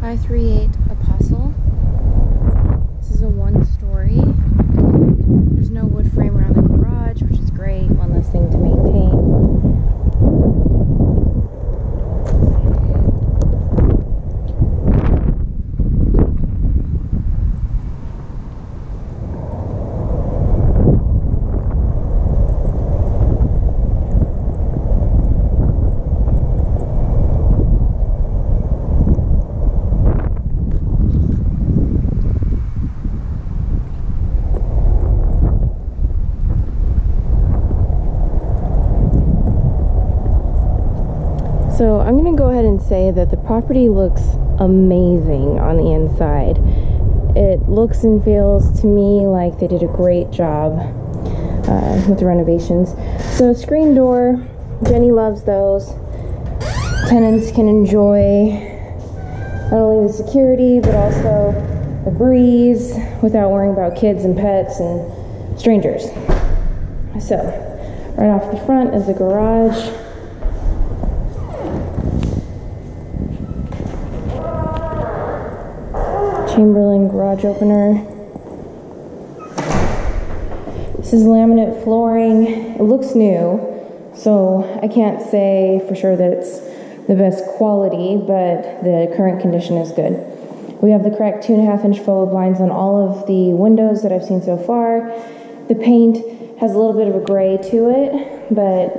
538 Apostle. This is a one-story. There's no wood frame around the garage, which is great. One less thing to maintain. So I'm going to go ahead and say that the property looks amazing on the inside. It looks and feels to me like they did a great job with the renovations. So screen door, Jenny loves those. Tenants can enjoy not only the security but also the breeze without worrying about kids and pets and strangers. So right off the front is the garage. Chamberlain garage opener. This is laminate flooring. It looks new, so I can't say for sure that it's the best quality, but the current condition is good. We have the correct 2.5-inch forward blinds on all of the windows that I've seen so far. The paint has a little bit of a gray to it, but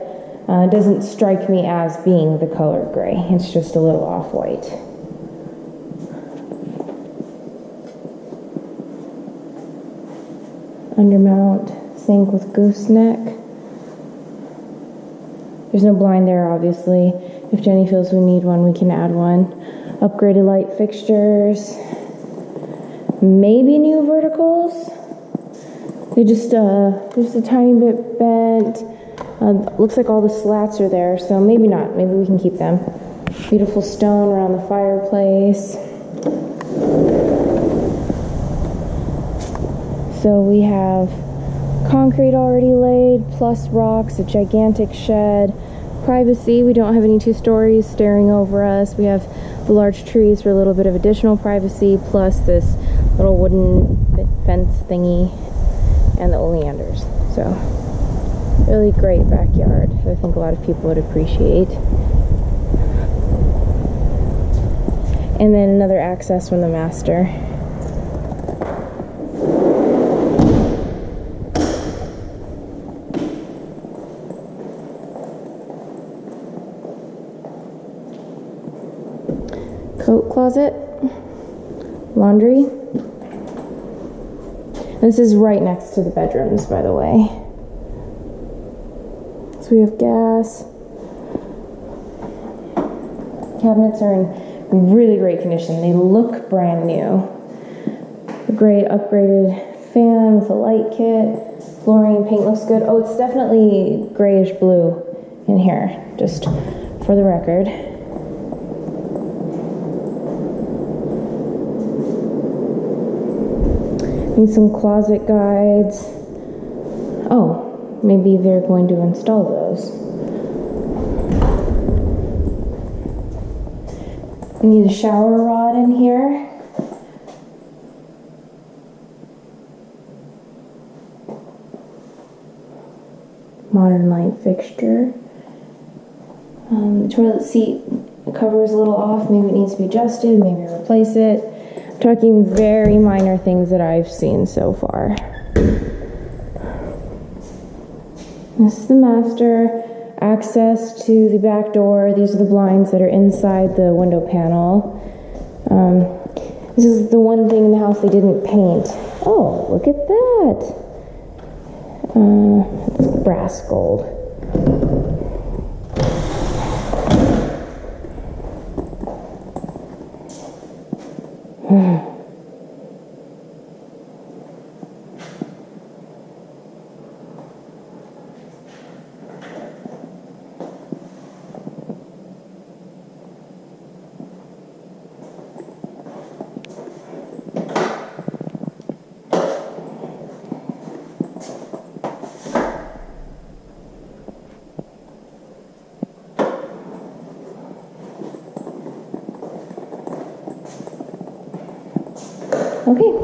it doesn't strike me as being the color gray. It's just a little off-white. Undermount sink with gooseneck. There's no blind there, obviously. If Jenny feels we need one, we can add one. Upgraded light fixtures. Maybe new verticals. They just a tiny bit bent. Looks like all the slats are there, so maybe not. Maybe we can keep them. Beautiful stone around the fireplace. So we have concrete already laid, plus rocks, a gigantic shed. Privacy, we don't have any 2 stories staring over us. We have the large trees for a little bit of additional privacy, plus this little wooden fence thingy and the oleanders. So, really great backyard that I think a lot of people would appreciate. And then another access from the master. Coat closet, laundry. This is right next to the bedrooms, by the way. So we have gas. Cabinets are in really great condition. They look brand new. A great upgraded fan with a light kit. Flooring and paint looks good. Oh, it's definitely grayish blue in here, just for the record. Need some closet guides. Oh, maybe they're going to install those. We need a shower rod in here. Modern light fixture. The toilet seat cover is a little off. Maybe it needs to be adjusted. Maybe replace it. Talking very minor things that I've seen so far. This is the master. Access to the back door. These are the blinds that are inside the window panel. This is the one thing in the house they didn't paint. Oh, look at that. It's brass gold. Okay.